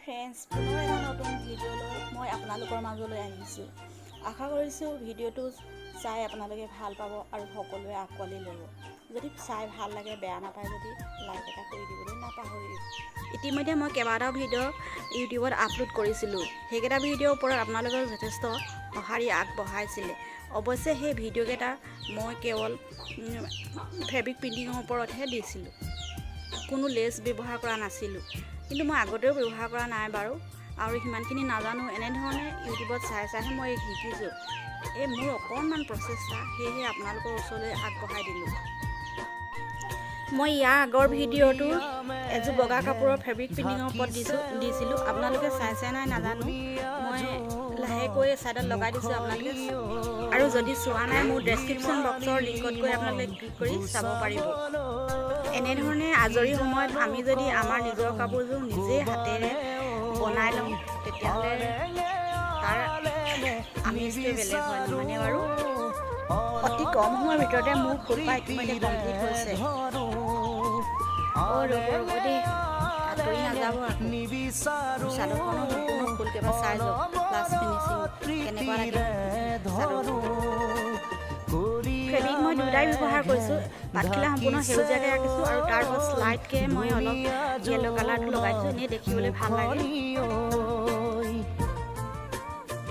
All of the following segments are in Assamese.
ফ্ৰেণ্ডছ, পুনৰ এটা নতুন ভিডিঅ'লৈ মই আপোনালোকৰ মাজলৈ আহিছোঁ। আশা কৰিছোঁ ভিডিঅ'টো চাই আপোনালোকে ভাল পাব আৰু সকলোৱে আঁকোৱালি ল'ব। যদি চাই ভাল লাগে, বেয়া নাপায় যদি লাইক এটা কৰি দিবলৈ নাপাহৰিব। ইতিমধ্যে মই কেইবাটাও ভিডিঅ' ইউটিউবত আপলোড কৰিছিলোঁ। সেইকেইটা ভিডিঅ'ৰ ওপৰত আপোনালোকে যথেষ্ট সঁহাৰি আগবঢ়াইছিলে। অৱশ্যে সেই ভিডিঅ'কেইটা মই কেৱল ফেব্ৰিক প্ৰিণ্টিঙৰ ওপৰতহে দিছিলোঁ, কোনো লেছ ব্যৱহাৰ কৰা নাছিলোঁ। কিন্তু মই আগতেও ব্যৱহাৰ কৰা নাই বাৰু, আৰু সিমানখিনি নাজানো। এনেধৰণে ইউটিউবত চাইহে মই শিকিছোঁ। এই মোৰ অকণমান প্ৰচেষ্টা, সেয়েহে আপোনালোকৰ ওচৰলৈ আগবঢ়াই দিলোঁ। মই ইয়াৰ আগৰ ভিডিঅ'টো এযোৰ বগা কাপোৰৰ ফেব্ৰিক প্ৰিণ্টিঙৰ ওপৰত দিছিলোঁ। আপোনালোকে চাইছে নাই নাজানো, মই লাহেকৈ ছাইডত লগাই দিছোঁ আপোনালোকে। আৰু যদি চোৱা নাই, মোৰ ডেছক্ৰিপশ্যন বক্সৰ লিংকত গৈ আপোনালোকে ক্লিক কৰি চাব পাৰিব। এনেধৰণে আজৰি সময়ত আমি যদি আমাৰ নিজৰ কাপোৰযোৰ নিজেই হাতেৰে বনাই লওঁ, তেতিয়াহ'লে তাৰ আমেজটোৱে বেলেগ হয়, নহয়নে বাৰু? অতি কম সময়ৰ ভিতৰতে মোৰ ফুলপাহ ইতিমধ্যে কমপ্লিট হৈছে। ৰ'ব দেই, আঁতৰি নাযাব আকৌ। চাদৰখনৰ সম্পূৰ্ণ ফুলকেইপাহ চাই যাওক, প্লাছ ফিনিচিং কেনেকুৱা লাগে চাদৰখন। ফেব্ৰিক মই দুটাই ব্যৱহাৰ কৰিছোঁ। পাতখিলা সম্পূৰ্ণ সেউজীয়াকৈ ৰাখিছোঁ আৰু তাৰ ওপৰত শ্লাইডকৈ মই অলপ য়েল্ল' কালাৰটো লগাইছোঁ, এনেই দেখিবলৈ ভাল লাগে।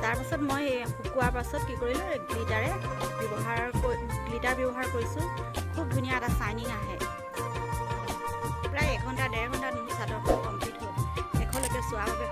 তাৰপাছত মই শুকোৱাৰ পাছত কি কৰিলোঁ, গ্লিটাৰ ব্যৱহাৰ কৰিছোঁ। খুব ধুনীয়া এটা শ্বাইনিং আহে। প্ৰায় 1 ঘণ্টা 1.5 ঘণ্টাত মোৰ চাদৰখন কমপ্লিট হ'ল। শেষলৈকে চোৱাৰ বাবে